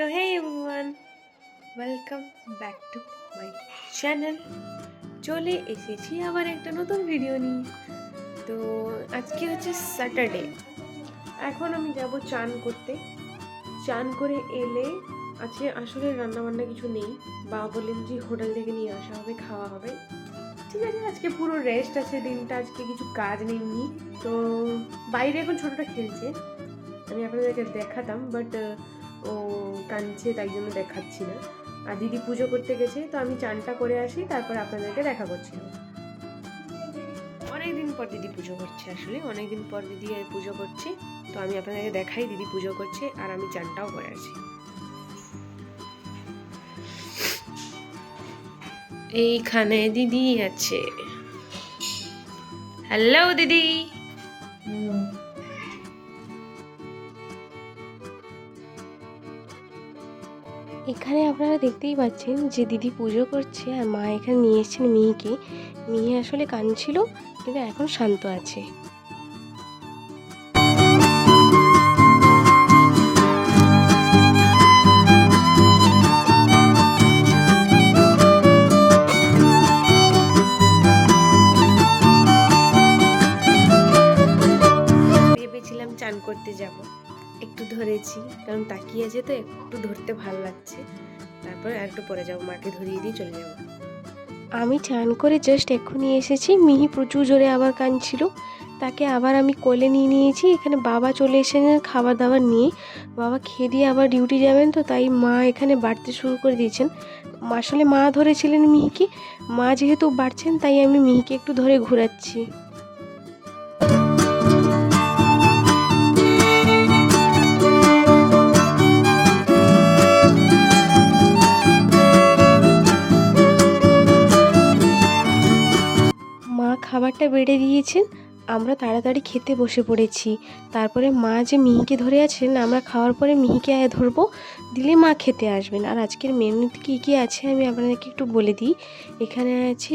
তো hey everyone, welcome back to my channel. চলে এসেছি আবার একটা নতুন ভিডিও নিয়ে। তো আজকে হচ্ছে স্যাটারডে। এখন আমি যাব চান করতে। চান করে এলে আজকে আসলে রান্নাবান্না কিছু নেই। বাবা বললেন যে হোটেল থেকে নিয়ে আসা হবে, খাওয়া হবে। ঠিক আছে, আজকে পুরো রেস্ট আছে দিনটা, আজকে কিছু কাজ নেই। তো বাইরে এখন ছোটটা খেলছে, আমি আপনাদেরকে দেখাতাম, বাট ও কাঁদছে, তাই জন্য দেখাচ্ছি না। আর দিদি পুজো করতে গেছে, তো আমি চানটা করে আসি, তারপর আপনাদেরকে দেখা করছিলাম। অনেকদিন পর দিদি পুজো করছে, আসলে অনেকদিন পর দিদি পুজো করছে। তো আমি আপনাদেরকে দেখাই দিদি পুজো করছে আর আমি চানটাও করে আসি। এইখানে দিদি আছে। হ্যালো দিদি। এখানে আপনারা দেখতেই পাচ্ছেন যে দিদি পুজো করছে আর মা এখানে নিয়ে এসেছেন মিহিকে। মিহি আসলে কাঁদছিল, কিন্তু এখন শান্ত আছে। ভেবেছিলাম চান করতে যাব, একটু ধরেছি, কারণ তাকিয়ে আছে তো একটু ধরতে ভালো লাগছে। তারপরে আর একটু পরে যাবো, মাকে ধরিয়ে দিয়ে চলে যাব। আমি চান করে জাস্ট এক্ষুনি এসেছি। মিহি প্রচুর জোরে আবার কাঁদছিল, তাকে আবার আমি কোলে নিয়ে নিয়েছি। এখানে বাবা চলে এসেছেন খাবার দাবার নিয়ে। বাবা খেয়ে দিয়ে আবার ডিউটি যাবেন, তো তাই মা এখানে বাড়তে শুরু করে দিয়েছেন। আসলে মা ধরেছিলেন মিহিকে, মা যেহেতু বাড়ছেন তাই আমি মিহিকে একটু ধরে ঘোরাচ্ছি। মা খাবারটা বেড়ে দিয়েছেন, আমরা তাড়াতাড়ি খেতে বসে পড়েছি। তারপরে মা যে মিহিকে ধরে আছেন, আমরা খাওয়ার পরে মিহিকে ধরবো, দিলে মা খেতে আসবেন। আর আজকের মেনুতে কী কী আছে আমি আপনাদেরকে একটু বলে দিই। এখানে আছে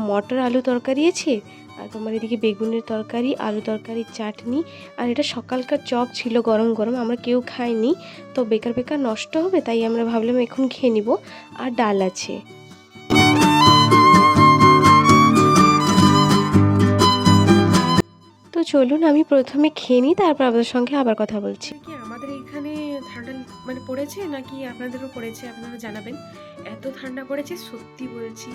মটর আলু তরকারি আছে, আর তোমার এদিকে বেগুনের তরকারি, আলু তরকারি, চাটনি। আর এটা সকালকার চপ ছিল গরম গরম, আমরা কেউ খাইনি, তো বেকার বেকার নষ্ট হবে, তাই আমরা ভাবলাম এখন খেয়ে নিব। আর ডাল আছে। তো চলুন আমি প্রথমে খেয়ে নিই, তারপর আপনাদের সঙ্গে আবার কথা বলছি। কি আমাদের এখানে ঠান্ডা মানে পড়েছে নাকি আপনাদেরও পড়েছে, আপনারা জানাবেন। এত ঠান্ডা পড়েছে, সত্যি বলছি।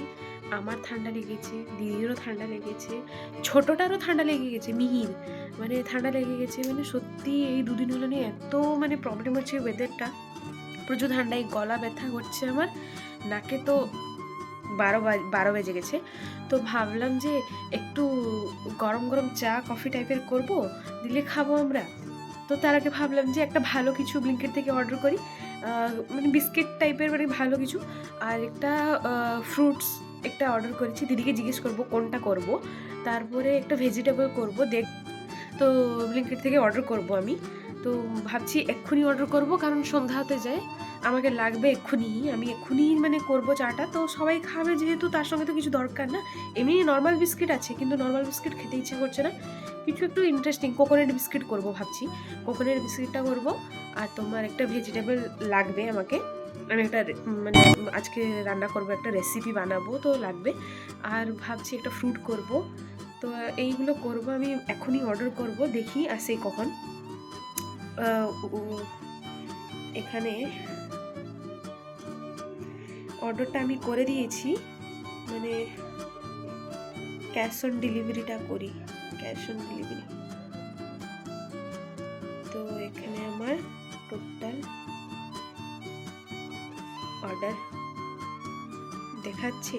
আমার ঠান্ডা লেগেছে, দিদিরও ঠান্ডা লেগেছে, ছোটটারও ঠান্ডা লেগে গেছে, মিহির মানে ঠান্ডা লেগে গেছে। মানে সত্যি এই দুদিন হলো নিয়ে এত মানে প্রবলেম হচ্ছে ওয়েদারটা, প্রচুর ঠান্ডায় গলা ব্যথা করছে আমার, নাকে তো 12 বেজে গেছে। তো ভাবলাম যে একটু গরম গরম চা কফি টাইপের করব, দিলে খাবো আমরা। তো তার আগে ভাবলাম যে একটা ভালো কিছু ব্লিঙ্কিট থেকে অর্ডার করি, মানে বিস্কিট টাইপের, মানে ভালো কিছু। আর একটা ফ্রুটস একটা অর্ডার করেছি, দিদিকে জিজ্ঞেস করব কোনটা করব। তারপরে একটা ভেজিটেবল করব, তো ব্লিঙ্কিট থেকে অর্ডার করব আমি। তো ভাবছি এক্ষুনি অর্ডার করব, কারণ সন্ধ্যা হতে যায়, আমাকে লাগবে এক্ষুনি। আমি এক্ষুনি মানে করব চাটা, তো সবাই খাবে যেহেতু, তার সঙ্গে তো কিছু দরকার না। এমনি নর্মাল বিস্কিট আছে, কিন্তু নর্মাল বিস্কিট খেতে ইচ্ছে করছে না, কিছু একটু ইন্টারেস্টিং কোকোনাট বিস্কিট করব ভাবছি। কোকোনাট বিস্কিটটা করব। আর তোমার একটা ভেজিটেবল লাগবে আমাকে, আমি একটা মানে আজকে রান্না করব, একটা রেসিপি বানাবো, তো লাগবে। আর ভাবছি একটা ফ্রুট করব। তো এইগুলো করব, আমি এখনই অর্ডার করব, দেখি আসে কখন। এখানে অর্ডারটা আমি করে দিয়েছি, মানে ক্যাশ অন ডেলিভারিটা করি, ক্যাশ অন ডেলিভারি। তো এখানে আমার টোটাল অর্ডার দেখাচ্ছে,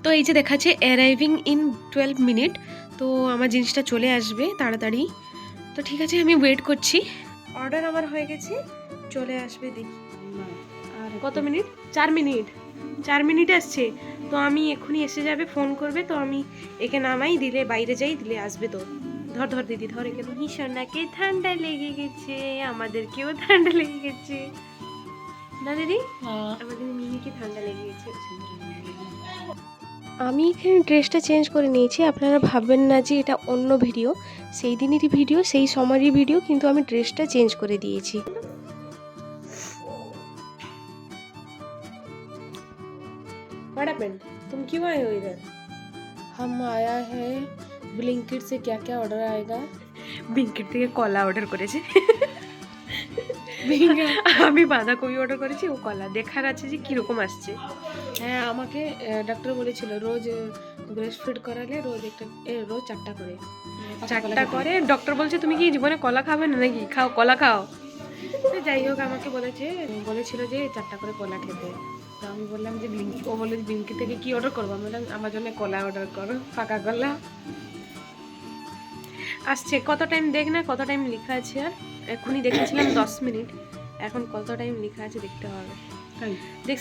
তো এই যে দেখাচ্ছে অ্যারাইভিং ইন 12 মিনিট। তো আমার জিনিসটা চলে আসবে তাড়াতাড়ি। তো ঠিক আছে, আমি ওয়েট করছি। অর্ডার আমার হয়ে গেছে, চলে আসবে, দেখি আর কত মিনিট। 4 মিনিট, 4 মিনিটে আসছে। তো আমি এক্ষুনি এসে যাবে, ফোন করবে, তো আমি একে নামাই, দিলে বাইরে যাই, দিলে আসবে। তো ধর ধর দিদি ধর, একে সোনাকে ঠান্ডা লেগে গেছে, আমাদেরকেও ঠান্ডা লেগে গেছে না দিদি, আমাদের মিহিকে ঠান্ডা লেগে গেছে। আমি এখানে ড্রেসটা চেঞ্জ করে নিয়েছি, আপনারা ভাববেন না যে এটা অন্য ভিডিও, সেই দিনেরই ভিডিও, সেই সময়েরই ভিডিও, কিন্তু আমি ড্রেসটা চেঞ্জ করে দিয়েছি। What happened? तुम क्यों आए हो इधर? हम आया है ব্লিঙ্কিট से क्या क्या ऑर्डर आएगा ব্লিঙ্কিট থেকে কলা অর্ডার করেছে। ভিঙ্গা আমি বাঁধাকপি অর্ডার করেছি, ও কলা। দেখার আছে যে কিরকম আসছে। হ্যাঁ আমাকে ডাক্তার বলেছিল রোজ ব্রেস্ট ফিড করালে রোজ 4টা করে 4টা করে। ডক্টর বলছে তুমি কি জীবনে কলা খাবে না নাকি? খাও, কলা খাও। তো যাই হোক আমাকে বলেছিল যে 4টা করে কলা খেতে। তো আমি বললাম যে ও বলে ব্লিঙ্কিট থেকে কি অর্ডার করবো? আমি বললাম আমার জন্য কলা অর্ডার করো, পাকা কলা। আসছে কত টাইম দেখ না, কত টাইম লেখা আছে। আর এখনই দেখেছিলাম 10 মিনিট, এখন কত টাইম লেখা আছে দেখতে হবে। দেখ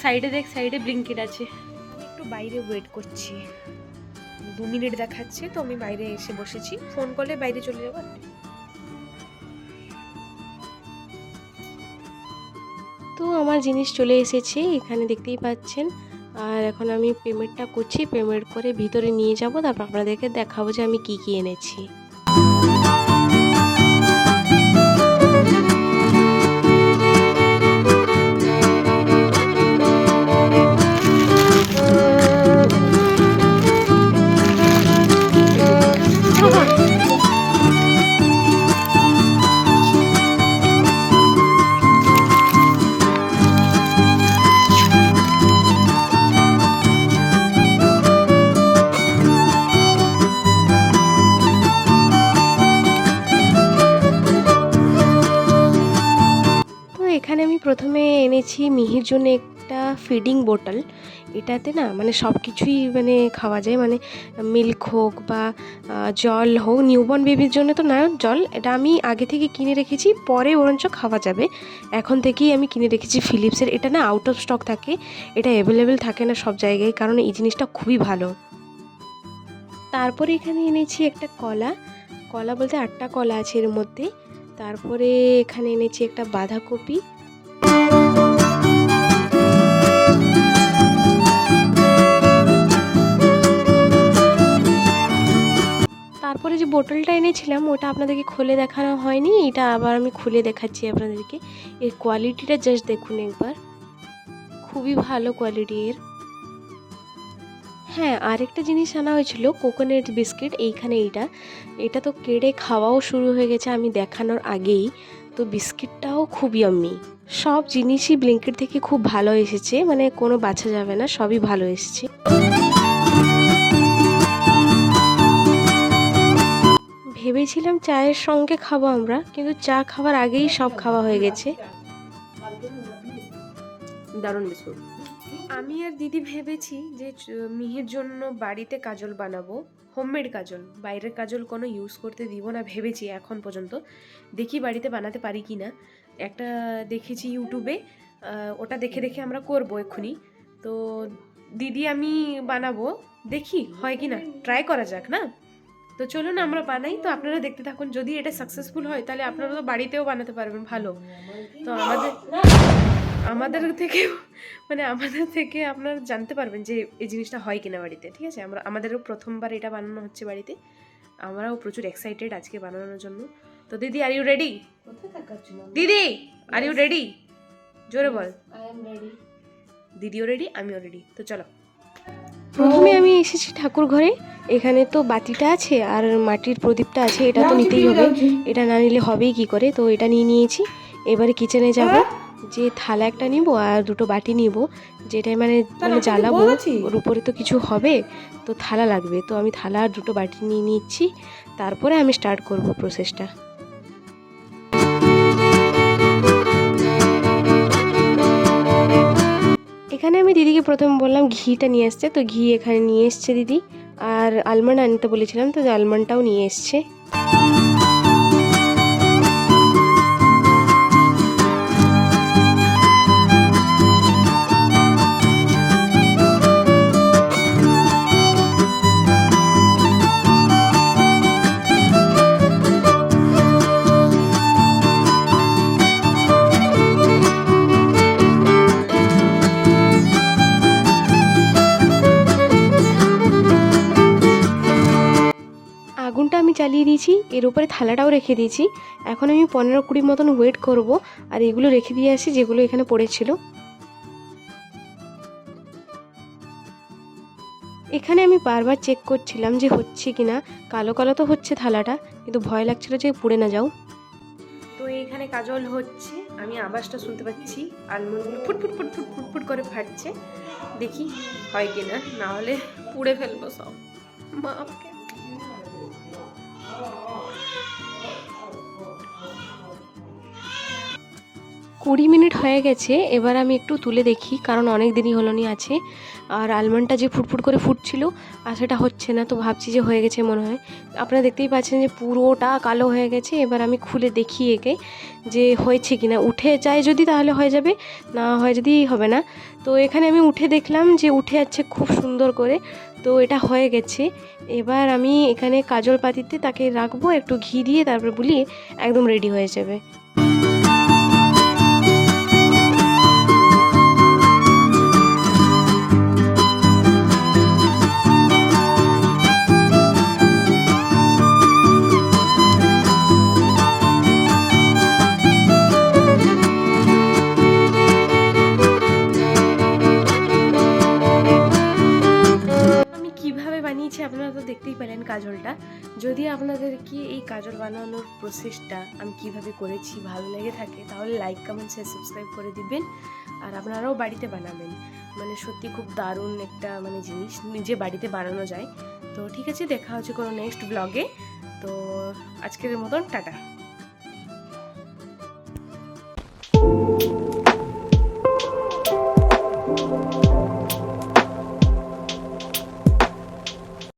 সাইডে ব্লিঙ্কিট আছে। আমি একটু বাইরে ওয়েট করছি, 2 মিনিট দেখাচ্ছে, তো আমি বাইরে এসে বসেছি। ফোন করলে বাইরে চলে যাবো। তো আমার জিনিস চলে এসেছে, এখানে দেখতেই পাচ্ছেন। আর এখন আমি পেমেন্টটা করছি, পেমেন্ট করে ভিতরে নিয়ে যাব, তারপর আপনাদেরকে দেখাবো যে আমি কি কি এনেছি। এখানে আমি প্রথমে এনেছি মিহির জন্য একটা ফিডিং বোতল। এটাতে না মানে সব কিছুই মানে খাওয়া যায়, মানে মিল্ক হোক বা জল হোক। নিউবর্ন বেবির জন্য তো না জল, এটা আমি আগে থেকে কিনে রেখেছি, পরে বরঞ্চ খাওয়া যাবে। এখন থেকেই আমি কিনে রেখেছি ফিলিপসের। এটা না আউট অফ স্টক থাকে, এটা অ্যাভেলেবেল থাকে না সব জায়গায়, কারণ এই জিনিসটা খুবই ভালো। তারপরে এখানে এনেছি একটা কলা বলতে 8টা কলা আছে এর মধ্যে। তারপরে এখানে এনেছি একটা বাঁধাকপি। তারপরে যে বোতলটা এনেছিলাম ওটা আপনাদেরকে খুলে দেখানো হয়নি, এটা আবার আমি খুলে দেখাচ্ছি আপনাদেরকে। এর কোয়ালিটিটা জাস্ট দেখুন একবার, খুবই ভালো কোয়ালিটি এর। হ্যাঁ, আরেকটা জিনিস আনা হয়েছিল কোকোনাট বিস্কিট। এটা তো কেড়ে খাওয়াও শুরু হয়ে গেছে আমি দেখানোর আগেই। তো বিস্কিটটাও খুব ইয়াম্মি। সব জিনিসই ব্লিঙ্কিট থেকে খুব ভালো এসেছে, মানে কোনো বাছা যাবে না, সবই ভালো এসেছে। ভেবেছিলাম চায়ের সঙ্গে খাবো আমরা, কিন্তু চা খাওয়ার আগেই সব খাওয়া হয়ে গেছে। দারুণ বিস্কুট। আমি আর দিদি ভেবেছি যে মিহির জন্য বাড়িতে কাজল বানাবো, হোমমেড কাজল, বাইরের কাজল কোনো ইউজ করতে দিব না ভেবেছি এখন পর্যন্ত। দেখি বাড়িতে বানাতে পারি কি না। একটা দেখেছি ইউটিউবে, ওটা দেখে দেখে আমরা করবো এক্ষুনি। তো দিদি আমি বানাবো, দেখি হয় কি না, ট্রাই করা যাক না। তো চলুন আমরা বানাই, তো আপনারা দেখতে থাকুন। যদি এটা সাকসেসফুল হয় তাহলে আপনারা তো বাড়িতেও বানাতে পারবেন ভালো। তো আমাদের থেকে আপনারা জানতে পারবেন যে এই জিনিসটা হয় কিনা বাড়িতে। ঠিক আছে, আমাদেরও প্রথমবার এটা বানানো হচ্ছে বাড়িতে। আমরাও প্রচুর এক্সাইটেড আজকে বানানোর জন্য। তো দিদি আর ইউ রেডি? দিদি আর ইউ রেডি? জোরে বল। দিদিও রেডি, আমিও রেডি। তো চলো। প্রথমে আমি এসেছি ঠাকুর ঘরে। এখানে তো বাতিটা আছে আর মাটির প্রদীপটা আছে, এটা তো নিতেই হবে, এটা না নিলে হবেই কি করে। তো এটা নিয়ে নিয়েছি। এবারে কিচেনে যাব, যে থালা একটা নিব আর 2টো বাটি নিব, যেটাই মানে জ্বালাবো। ওর উপরে তো কিছু হবে, তো থালা লাগবে। তো আমি থালা আর 2টো বাটি নিয়ে নিচ্ছি, তারপরে আমি স্টার্ট করব প্রসেসটা। এখানে আমি দিদিকে প্রথমে বললাম ঘিটা নিয়ে আসতে, তো ঘি এখানে নিয়ে এসছে দিদি। আর আলমন্ড আনতে বলেছিলাম, তো আলমন্ডটাও নিয়ে এসছে। আগুনটা আমি চালিয়ে দিয়েছি, এর উপরে থালাটাও রেখে দিয়েছি। এখন আমি 15-20 মতন ওয়েট করব, আর এগুলো রেখে দিয়ে আসি যেগুলো এখানে পড়েছিল। এখানে আমি বারবার চেক করছিলাম যে হচ্ছে কি না। কালো কালো তো হচ্ছে থালাটা, কিন্তু ভয় লাগছিল যে পুড়ে না যাও। তো এইখানে কাজল হচ্ছে, আমি আওয়াজটা শুনতে পাচ্ছি, আলমন্ডগুলো ফুটফুট ফুটফুট ফুটফুট করে ফাটছে। দেখি হয় কি না, না হলে পুড়ে ফেলবো সব। মা আমাকে 20 মিনিট হয়ে গেছে। এবার আমি একটু তুলে দেখি, কারণ অনেক দেরি হলো নি আছে। আর আলমন্ডটা যে ফুটফুট করে ফুটছিল আর সেটা হচ্ছে না, তো ভাবছি যে হয়ে গেছে মনে হয়। আপনারা দেখতেই পাচ্ছেন যে পুরোটা কালো হয়ে গেছে। এবার আমি খুলে দেখি একে যে হয়েছে কি না। উঠে যায় যদি তাহলে হয়ে যাবে, না হয় যদি হবে না। তো এখানে আমি উঠে দেখলাম যে উঠে যাচ্ছে খুব সুন্দর করে। তো এটা হয়ে গেছে। এবার আমি এখানে কাজল পাতিতে তাকে রাখবো, একটু ঘি দিয়ে তারপর বুলিয়ে একদম রেডি হয়ে যাবে। বানিয়েছি আপনারা তো দেখতেই পেলেন কাজলটা। যদি আপনাদের কি এই কাজল বানানোর প্রসেসটা আমি কিভাবে করেছি ভালো লেগে থাকে, তাহলে লাইক কমেন্ট শেয়ার সাবস্ক্রাইব করে দিবেন। আর আপনারাও বাড়িতে বানাবেন, মানে সত্যি খুব দারুণ একটা মানে জিনিস, নিজে বাড়িতে বানানো যায়। তো ঠিক আছে, দেখা হচ্ছে কোনো নেক্সট ব্লগে। তো আজকের মতন টাটা।